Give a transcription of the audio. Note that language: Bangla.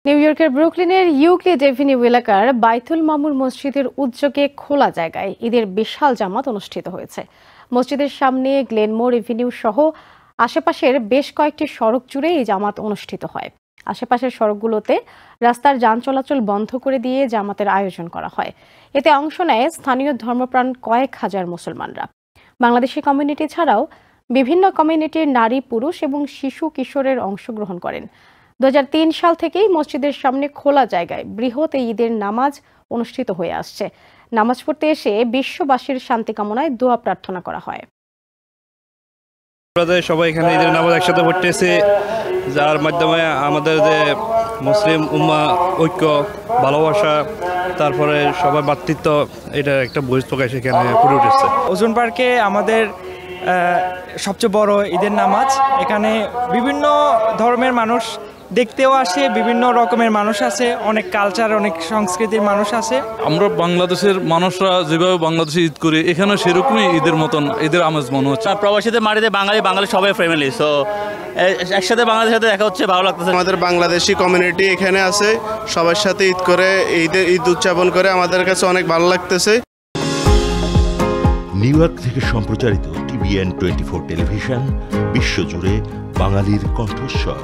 নিউ ইয়র্কের ব্রুকলিনের ইউক্লিড এভিনিউ এলাকার বাইতুল মামুর মসজিদের উদ্যোগে খোলা জায়গায় ঈদের বিশাল জামাত অনুষ্ঠিত হয়েছে। মসজিদের সামনে গ্লেনমোর এভিনিউ সহ আশেপাশের বেশ কয়েকটি সড়ক জুড়ে এই জামাত অনুষ্ঠিত হয়। আশেপাশের সড়কগুলোতে রাস্তার যান চলাচল বন্ধ করে দিয়ে জামাতের আয়োজন করা হয়। এতে অংশ নেয় স্থানীয় ধর্মপ্রাণ কয়েক হাজার মুসলমানরা। বাংলাদেশি কমিউনিটি ছাড়াও বিভিন্ন কমিউনিটির নারী, পুরুষ এবং শিশু কিশোরের অংশগ্রহণ করেন। 2003 সাল থেকেই মসজিদের সামনে খোলা জায়গায় বৃহৎ এই ঈদের নামাজ অনুষ্ঠিত হয়ে আসছে। নামাজ পড়তে এসে বিশ্ববাসীর শান্তি কামনায় দোয়া প্রার্থনা করা হয়। সবাই এখানে ঈদের নামাজ একসাথে পড়তেছে, যার মাধ্যমে আমাদের যে মুসলিম উম্মাহ ঐক্য, ভালোবাসা, তারপরে সবার ভ্রাতৃত্ব, এটার একটা বহিঃপ্রকাশ এখানে ফুটে উঠেছে। ওজন পার্কে আমাদের সবচেয়ে বড় ঈদের নামাজ। এখানে বিভিন্ন ধর্মের মানুষ দেখতেও আসে, বিভিন্ন রকমের মানুষ আছে, অনেক কালচার, অনেক সংস্কৃতির মানুষ আছে। আমরা বাংলাদেশের মানুষরা যেভাবে বাংলাদেশে ঈদ করি, এখানে সেরকমই ঈদের মতন ঈদের আমেজ মনে হচ্ছে। প্রবাসীদের মাটিতে বাঙালি সবাই ফ্যামিলি, সো একসাথে বাংলাদেশের সাথে দেখা হচ্ছে, ভালো লাগতেছে। আমাদের বাংলাদেশি কমিউনিটি এখানে আছে, সবার সাথে ঈদ করে ঈদ উদযাপন করে আমাদের কাছে অনেক ভালো লাগতেছে। নিউ ইয়র্ক থেকে সম্প্রচারিত TVN 24 টেলিভিশন বিশ্বজুড়ে বাঙালির কণ্ঠস্বর।